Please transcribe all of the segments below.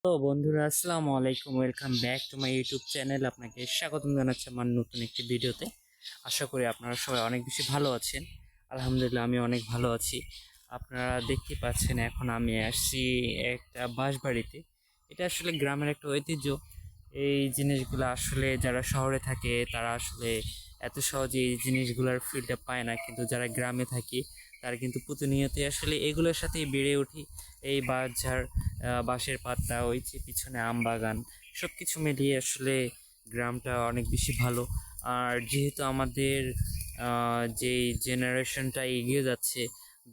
তো বন্ধুরা, আসসালামু আলাইকুম। Welcome back to my YouTube channel. আপনাকে স্বাগতম জানাচ্ছি আমার নতুন একটি ভিডিওতে। আশা করি আপনারা সবাই অনেক বেশি ভালো আছেন। আলহামদুলিল্লাহ, আমি অনেক ভালো আছি। আপনারা দেখতে পাচ্ছেন এখন আমি আসছি একটা বাঁশবাড়িতে। এটা আসলে গ্রামের একটা ঐতিহ্য। এই জিনিসগুলো আসলে যারা শহরে থাকে তারা আসলে এত সহজে এই জিনিসগুলোর ফিলটা পায় না, কিন্তু যারা গ্রামে থাকে তারা কিন্তু প্রতিনিয়তই আসলে এগুলোর সাথেই বেড়ে ওঠে। এই বাঁশঝাড়, বাঁশের পাতা, ওই যে পিছনে আম বাগান, সব কিছু মিলিয়ে আসলে গ্রামটা অনেক বেশি ভালো। আর যেহেতু আমাদের যেই জেনারেশনটা এগিয়ে যাচ্ছে,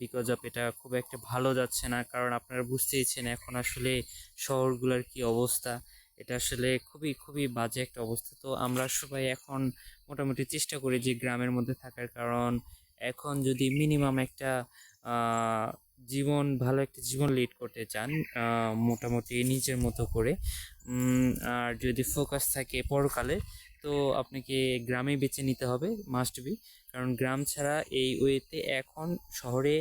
বিকজ অফ এটা খুব একটা ভালো যাচ্ছে না, কারণ আপনারা বুঝতেইছেন এখন আসলে শহরগুলোর কি অবস্থা। এটা আসলে খুবই খুবই বাজে একটা অবস্থা। তো আমরা সবাই এখন মোটামুটি চেষ্টা করি যে গ্রামের মধ্যে থাকার, কারণ এখন যদি মিনিমাম একটা আহ ভালো একটা জীবন লিড করতে চান, মোটামুটি নিজের মতো করে, আর যদি ফোকাস থাকে পরকালে, তো আপনাকে গ্রামে বেছে নিতে হবে, মাস্ট বি। কারণ গ্রাম ছাড়া এই ওয়েতে এখন শহরে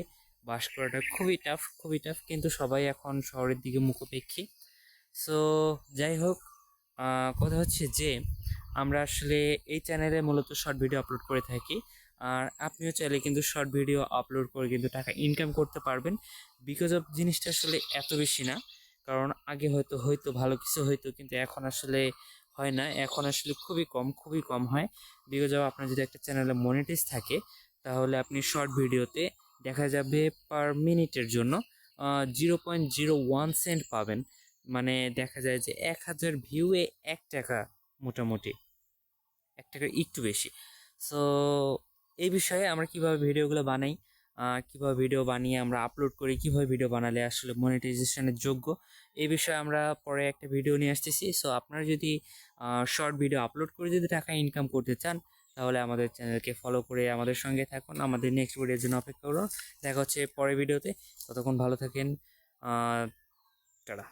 বাস করাটা খুবই টাফ, খুবই টাফ। কিন্তু সবাই এখন শহরের দিকে মুখোপেক্ষী। সো যাই হোক, কথা হচ্ছে যে আমরা আসলে এই চ্যানেলে মূলত শর্ট ভিডিও আপলোড করে থাকি। আর আপনিও চাইলে কিন্তু শর্ট ভিডিও আপলোড করে কিন্তু টাকা ইনকাম করতে পারবেন। বিকজ অফ জিনিসটা আসলে এত বেশি না, কারণ আগে হয়তো হয়তো ভালো কিছু হয়তো, কিন্তু এখন আসলে হয় না। এখন আসলে খুবই কম, খুবই কম হয়। বিকজ অফ আপনার যদি একটা চ্যানেলে মনিটাইজ থাকে, তাহলে আপনি শর্ট ভিডিওতে দেখা যাবে পার মিনিটের জন্য 0.01 সেন্ট পাবেন। মানে দেখা যায় যে 1000 ভিউয়ে 1 টাকা, মোটামুটি 1 টাকার একটু বেশি। সো এই বিষয়ে আমরা কিভাবে ভিডিওগুলো বানাই, কিভাবে ভিডিও বানিয়ে আমরা আপলোড করি, কিভাবে ভিডিও বানালে আসলে মনিটাইজেশনের যোগ্য, এই বিষয়ে আমরা পরে একটা ভিডিও নিয়ে আসতেছি। সো আপনারা যদি শর্ট ভিডিও আপলোড করে যদি টাকা ইনকাম করতে চান, তাহলে আমাদের চ্যানেলকে ফলো করে আমাদের সঙ্গে থাকুন। আমাদের নেক্সট ভিডিওর জন্য অপেক্ষা করুন। দেখা হচ্ছে পরের ভিডিওতে। ততক্ষণ ভালো থাকেন। টাটা।